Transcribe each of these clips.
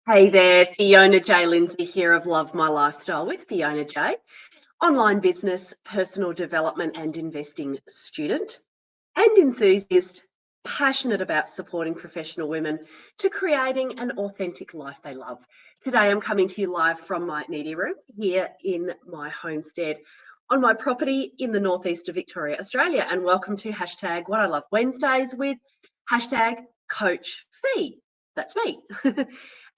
Hey there, Fiona J. Lindsay here of Love My Lifestyle with Fiona J. Online business, personal development and investing student and enthusiast, passionate about supporting professional women to creating an authentic life they love. Today I'm coming to you live from my media room here in my homestead on my property in the northeast of Victoria, Australia. And welcome to hashtag What I Love Wednesdays with hashtag Coach Fee. That's me.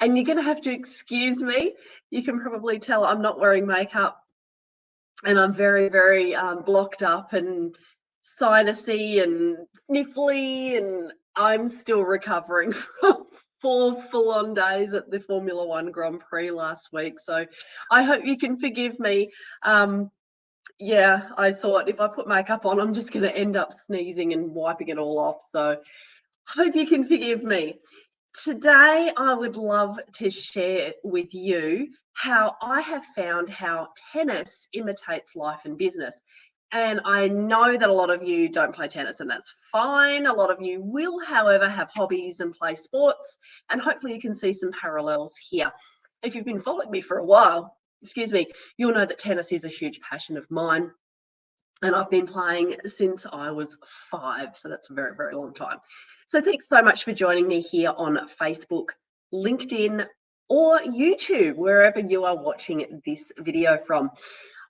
And you're going to have to excuse me. You can probably tell I'm not wearing makeup and I'm very, very blocked up and sinusy and sniffly, and I'm still recovering from 4 full-on days at the Formula One Grand Prix last week. So I hope you can forgive me. Yeah, I thought if I put makeup on, I'm just going to end up sneezing and wiping it all off. So hope you can forgive me. Today, I would love to share with you how I have found how tennis imitates life and business. And I know that a lot of you don't play tennis, and that's fine. A lot of you will, however, have hobbies and play sports, and hopefully you can see some parallels here. If you've been following me for a while, you'll know that tennis is a huge passion of mine. And I've been playing since I was 5, so that's a very, very long time. So thanks so much for joining me here on Facebook, LinkedIn, or YouTube, wherever you are watching this video from.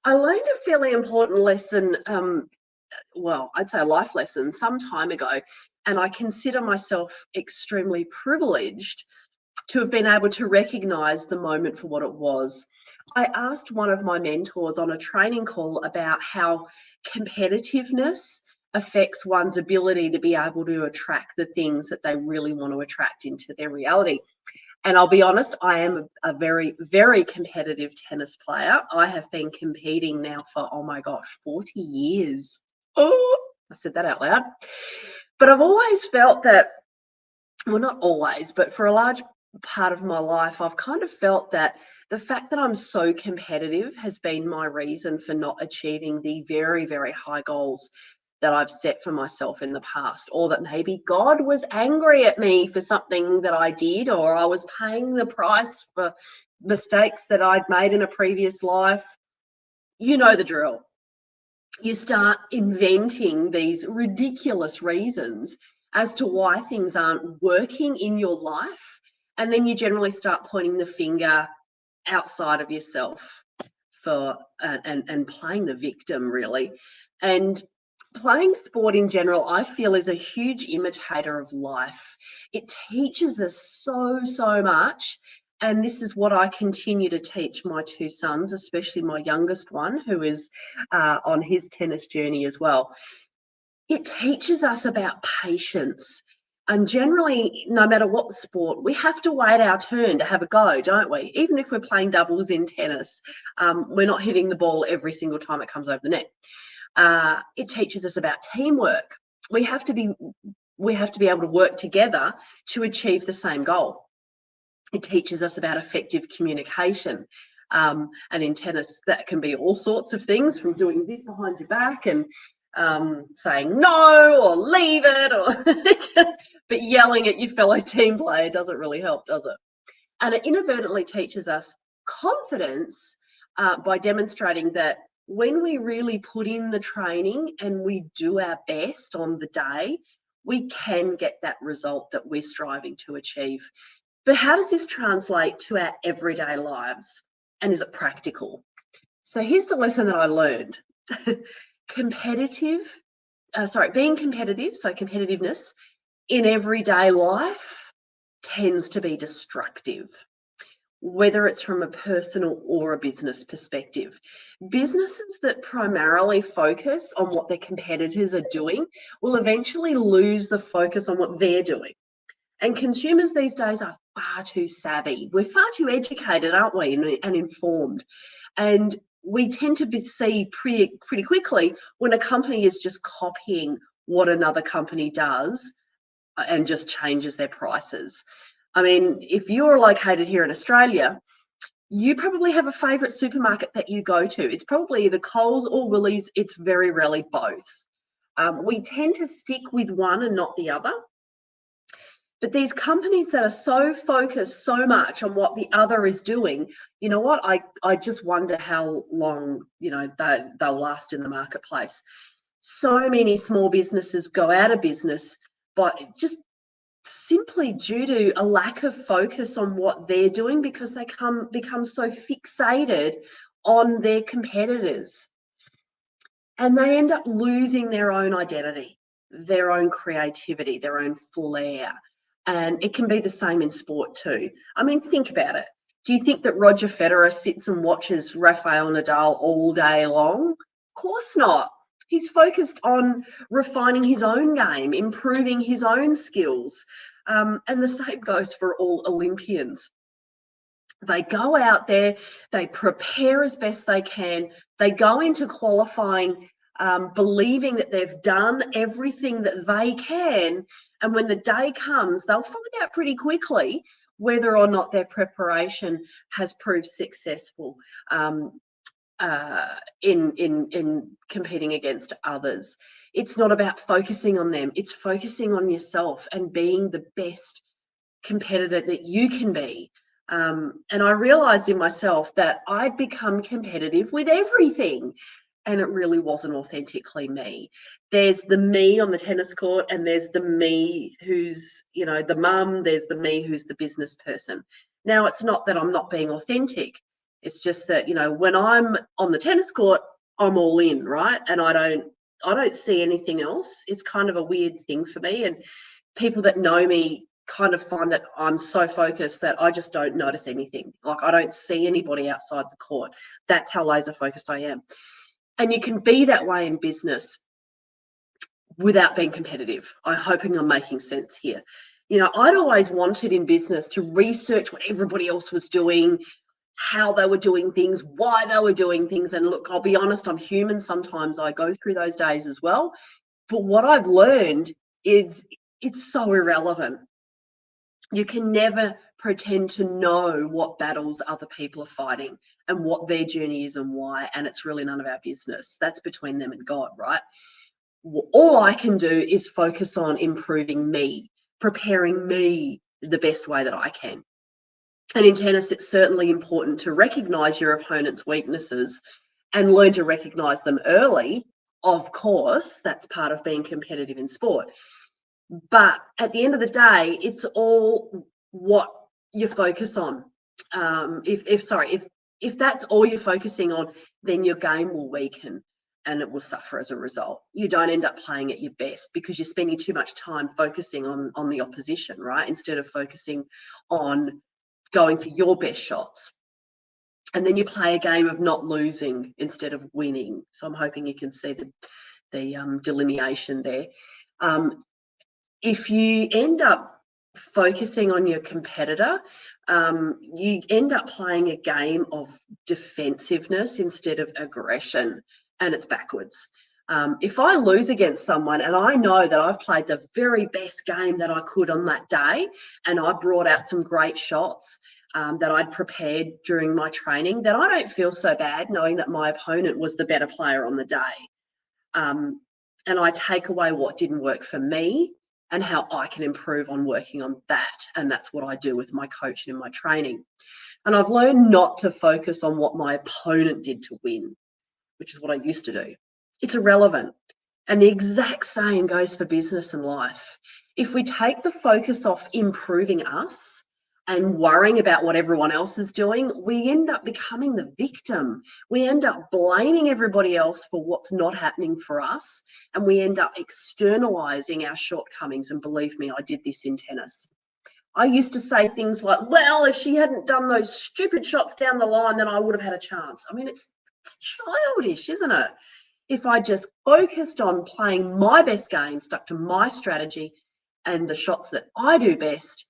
I learned a fairly important lesson, I'd say a life lesson some time ago, and I consider myself extremely privileged to have been able to recognize the moment for what it was. I asked one of my mentors on a training call about how competitiveness affects one's ability to be able to attract the things that they really want to attract into their reality. And I'll be honest, I am a very, very competitive tennis player. I have been competing now for, 40 years. Oh, I said that out loud. But I've always felt that, well, not always, but for a large part of my life, I've kind of felt that the fact that I'm so competitive has been my reason for not achieving the very, very high goals that I've set for myself in the past, or that maybe God was angry at me for something that I did, or I was paying the price for mistakes that I'd made in a previous life. You know the drill. You start inventing these ridiculous reasons as to why things aren't working in your life. And then you generally start pointing the finger outside of yourself and playing the victim, really. And playing sport in general, I feel, is a huge imitator of life. It teaches us so much. And this is what I continue to teach my 2 sons, especially my youngest one, who is on his tennis journey as well. It teaches us about patience. And generally, no matter what sport, we have to wait our turn to have a go, don't we? Even if we're playing doubles in tennis, we're not hitting the ball every single time it comes over the net. It teaches us about teamwork. We have to be able to work together to achieve the same goal. It teaches us about effective communication. And in tennis, that can be all sorts of things, from doing this behind your back and saying no or leave it, or but yelling at your fellow team player doesn't really help, does it? And it inadvertently teaches us confidence by demonstrating that when we really put in the training and we do our best on the day, we can get that result that we're striving to achieve. But how does this translate to our everyday lives? And is it practical? So here's the lesson that I learned. Being competitive, so competitiveness in everyday life tends to be destructive, whether it's from a personal or a business perspective. Businesses that primarily focus on what their competitors are doing will eventually lose the focus on what they're doing. And consumers these days are far too savvy. We're far too educated, aren't we, and informed. And we tend to see pretty quickly when a company is just copying what another company does and just changes their prices. I mean, if you're located here in Australia, you probably have a favourite supermarket that you go to. It's probably either Coles or Woolies. It's very rarely both. We tend to stick with one and not the other. But these companies that are so focused so much on what the other is doing, you know what? I just wonder how long, they'll last in the marketplace. So many small businesses go out of business, but just simply due to a lack of focus on what they're doing, because they become so fixated on their competitors, and they end up losing their own identity, their own creativity, their own flair. And it can be the same in sport too. I mean, think about it. Do you think that Roger Federer sits and watches Rafael Nadal all day long? Of course not. He's focused on refining his own game, improving his own skills. And the same goes for all Olympians. They go out there, they prepare as best they can, they go into qualifying believing that they've done everything that they can. And when the day comes, they'll find out pretty quickly whether or not their preparation has proved successful in competing against others. It's not about focusing on them, it's focusing on yourself and being the best competitor that you can be. And I realized in myself that I'd become competitive with everything, and it really wasn't authentically me. There's the me on the tennis court, and there's the me who's, the mum, there's the me who's the business person. Now, it's not that I'm not being authentic. It's just that, when I'm on the tennis court, I'm all in, right? And I don't see anything else. It's kind of a weird thing for me. And people that know me kind of find that I'm so focused that I just don't notice anything. Like, I don't see anybody outside the court. That's how laser focused I am. And you can be that way in business without being competitive. I'm hoping I'm making sense here. I'd always wanted in business to research what everybody else was doing, how they were doing things, why they were doing things. And look, I'll be honest, I'm human. Sometimes I go through those days as well. But what I've learned is it's so irrelevant. You can never pretend to know what battles other people are fighting and what their journey is and why, and it's really none of our business. That's between them and God, right? All I can do is focus on improving me, preparing me the best way that I can. And in tennis, it's certainly important to recognize your opponent's weaknesses and learn to recognize them early. Of course, that's part of being competitive in sport. But at the end of the day, it's all what you focus on. If that's all you're focusing on, then your game will weaken and it will suffer as a result. You don't end up playing at your best because you're spending too much time focusing on the opposition, right? Instead of focusing on going for your best shots. And then you play a game of not losing instead of winning. So I'm hoping you can see the delineation there. If you end up focusing on your competitor, you end up playing a game of defensiveness instead of aggression, and it's backwards. If I lose against someone and I know that I've played the very best game that I could on that day, and I brought out some great shots that I'd prepared during my training, then I don't feel so bad knowing that my opponent was the better player on the day. And I take away what didn't work for me and how I can improve on working on that. And that's what I do with my coaching and my training. And I've learned not to focus on what my opponent did to win, which is what I used to do. It's irrelevant. And the exact same goes for business and life. If we take the focus off improving us and worrying about what everyone else is doing, we end up becoming the victim. We end up blaming everybody else for what's not happening for us. And we end up externalizing our shortcomings. And believe me, I did this in tennis. I used to say things like, well, if she hadn't done those stupid shots down the line, then I would have had a chance. I mean, it's childish, isn't it? If I just focused on playing my best game, stuck to my strategy and the shots that I do best,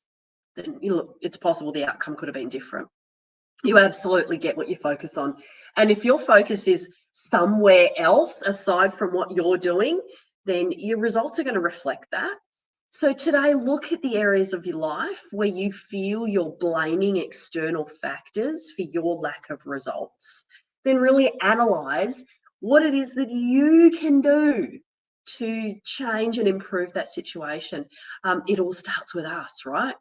then it's possible the outcome could have been different. You absolutely get what you focus on. And if your focus is somewhere else aside from what you're doing, then your results are going to reflect that. So today, look at the areas of your life where you feel you're blaming external factors for your lack of results. Then really analyze what it is that you can do to change and improve that situation, it all starts with us, right?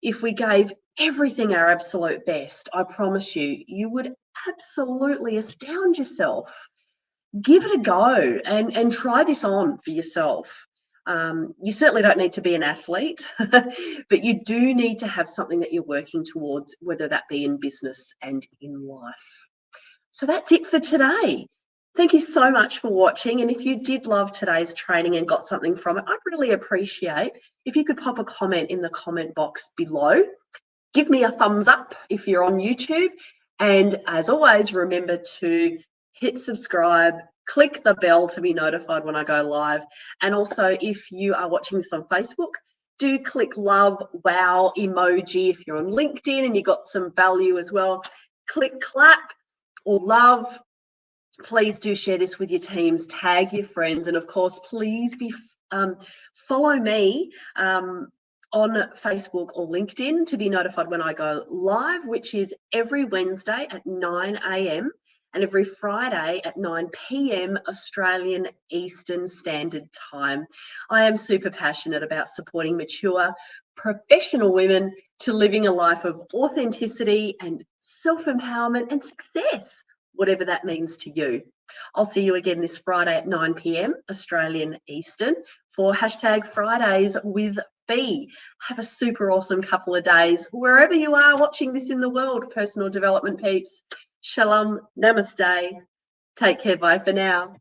If we gave everything our absolute best, I promise you, you would absolutely astound yourself. Give it a go and try this on for yourself. You certainly don't need to be an athlete, but you do need to have something that you're working towards, whether that be in business and in life. So that's it for today. Thank you so much for watching. And if you did love today's training and got something from it, I'd really appreciate if you could pop a comment in the comment box below. Give me a thumbs up if you're on YouTube. And as always, remember to hit subscribe, click the bell to be notified when I go live. And also, if you are watching this on Facebook, do click love, wow emoji. If you're on LinkedIn and you got some value as well, click clap or love. Please do share this with your teams, tag your friends, and of course, please follow me on Facebook or LinkedIn to be notified when I go live, which is every Wednesday at 9 a.m. and every Friday at 9 p.m. Australian Eastern Standard Time. I am super passionate about supporting mature professional women to living a life of authenticity and self-empowerment and success, whatever that means to you. I'll see you again this Friday at 9 p.m. Australian Eastern for #Fridays with Fee. Have a super awesome couple of days wherever you are watching this in the world, personal development peeps. Shalom, namaste. Take care, bye for now.